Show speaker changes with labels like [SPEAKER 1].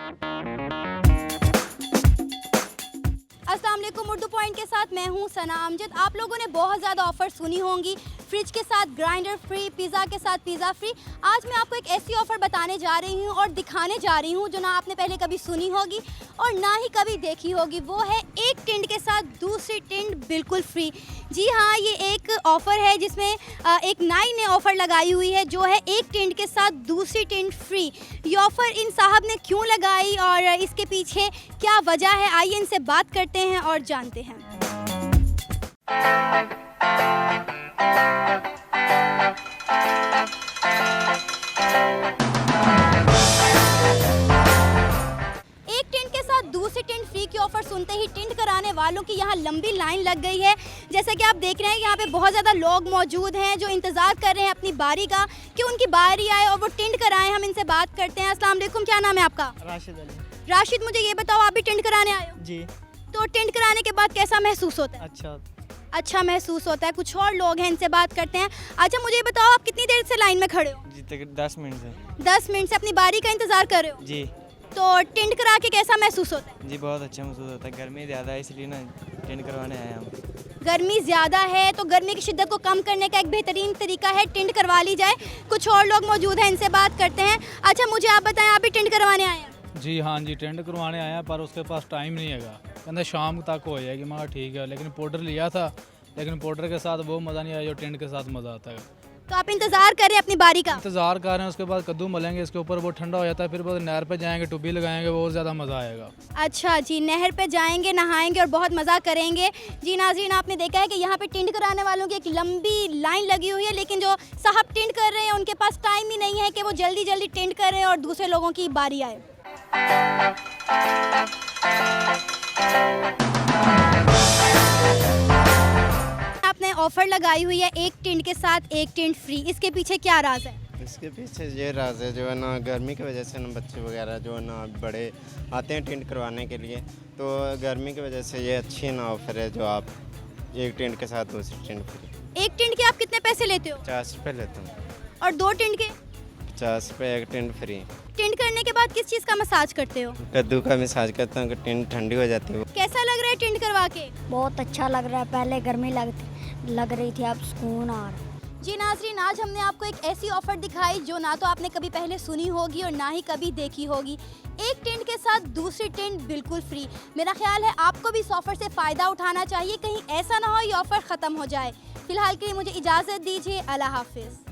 [SPEAKER 1] अस्सलाम वालेकुम, उर्दू पॉइंट के साथ मैं हूं सना अमजद। आप लोगों ने बहुत ज़्यादा ऑफ़र सुनी होंगी, फ्रिज के साथ ग्राइंडर फ्री, पिज़्ज़ा के साथ पिज़्ज़ा फ्री। आज मैं आपको एक ऐसी ऑफ़र बताने जा रही हूं और दिखाने जा रही हूं जो ना आपने पहले कभी सुनी होगी और ना ही कभी देखी होगी। वो है एक टिंड के साथ दूसरी टिंड बिल्कुल फ्री। जी हाँ, ये एक ऑफ़र है जिसमें एक नाई ने ऑफ़र लगाई हुई है जो है एक टिंड के साथ दूसरी टिंड फ्री। ये ऑफ़र इन साहब ने क्यों लगाई और इसके पीछे क्या वजह है, आइए इनसे बात करते हैं और जानते हैं। एक टिंड के साथ दूसरी टिंड फ्री की ऑफर सुनते ही टिंड कराने वालों की यहाँ लंबी लाइन लग गई है। जैसा कि आप देख रहे हैं यहाँ पे बहुत ज़्यादा लोग मौजूद हैं जो इंतज़ार कर रहे हैं अपनी बारी का कि उनकी बारी आए और वो टिंड कराएं। हम इनसे बात करते हैं। अस्सलाम वालेकुम, क्या नाम है आपका?
[SPEAKER 2] राशिद अली।
[SPEAKER 1] राशिद, मुझे ये बताओ, आप भी टिंड कराने आए हो?
[SPEAKER 2] जी।
[SPEAKER 1] तो टिंड कराने के बाद कैसा महसूस होता है? अच्छा महसूस होता है। कुछ और लोग हैं, इनसे बात करते हैं। अच्छा, मुझे ये बताओ, आप कितनी देर से लाइन में खड़े हो?
[SPEAKER 2] जी तक 10 मिनट से।
[SPEAKER 1] 10 मिनट से अपनी बारी का इंतज़ार कर रहे हो?
[SPEAKER 2] जी।
[SPEAKER 1] तो टिंड करा के कैसा महसूस होता है?
[SPEAKER 2] जी बहुत अच्छा महसूस होता है, गर्मी ज़्यादा है इसलिए ना टेंट करवाने आए हम।
[SPEAKER 1] गर्मी ज़्यादा है तो गर्मी की शिद्दत को कम करने का एक बेहतरीन तरीका है टिंड करवा ली जाए। कुछ और लोग मौजूद हैं, इनसे बात करते हैं। अच्छा, मुझे आप बताएं, आप भी टिंड करवाने आए हैं?
[SPEAKER 3] जी हाँ जी, टेंट करवाने आया पर उसके पास टाइम नहीं है। कहते शाम तक हो जाएगी। मैं ठीक है, लेकिन पाउडर लिया था, लेकिन पाउडर के साथ वो मज़ा नहीं आया जो टेंट के साथ मज़ा आता है।
[SPEAKER 1] तो आप इंतज़ार करें अपनी बारी का?
[SPEAKER 3] इंतज़ार कर रहे हैं, उसके बाद कद्दू मलेंगे, इसके ऊपर वो ठंडा हो जाता है, फिर वो नहर पे जाएंगे, टुब्बी लगाएंगे, वो ज़्यादा मज़ा आएगा।
[SPEAKER 1] अच्छा जी, नहर पे जाएंगे, नहाएंगे और बहुत मज़ा करेंगे। जी नाज़रीन, आपने देखा है कि यहाँ पे टिंड कराने वालों की एक लंबी लाइन लगी हुई है, लेकिन जो साहब टिंड कर रहे हैं उनके पास टाइम ही नहीं है कि वो जल्दी जल्दी टिंड करें और दूसरे लोगों की बारी आए। आपने ऑफर लगाई हुई है एक टिंड के साथ एक टिंड फ्री, इसके पीछे क्या राज है?
[SPEAKER 4] इसके पीछे ये राज है जो है ना, गर्मी की वजह से ना बच्चे वगैरह जो है ना बड़े आते हैं टेंट करवाने के लिए, तो गर्मी की वजह से ये अच्छी ना ऑफर है जो आप एक टेंट के साथ दूसरी टेंट फ्री।
[SPEAKER 1] एक टिंड के आप कितने पैसे लेते हो?
[SPEAKER 4] 50 रुपये लेता हूँ।
[SPEAKER 1] और दो टिंड के?
[SPEAKER 4] 50 रुपये एक टेंट फ्री।
[SPEAKER 1] टिंड करने के बाद किस चीज़ का मसाज करते हो?
[SPEAKER 4] कद्दू का मसाज करता हूँ कि टेंट ठंडी हो जाती है।
[SPEAKER 1] कैसा लग रहा है टिंड करवा के?
[SPEAKER 5] बहुत अच्छा लग रहा है। पहले गर्मी लग रही थी, अब सुकून आ रहा है।
[SPEAKER 1] जी नाज़रीन, आज हमने आपको एक ऐसी ऑफ़र दिखाई जो ना तो आपने कभी पहले सुनी होगी और ना ही कभी देखी होगी। एक टिंड के साथ दूसरी टिंड बिल्कुल फ्री। मेरा ख्याल है आपको भी इस ऑफ़र से फ़ायदा उठाना चाहिए, कहीं ऐसा ना हो ये ऑफ़र ख़त्म हो जाए। फ़िलहाल के लिए मुझे इजाज़त दीजिए। अल्लाह हाफ़िज़।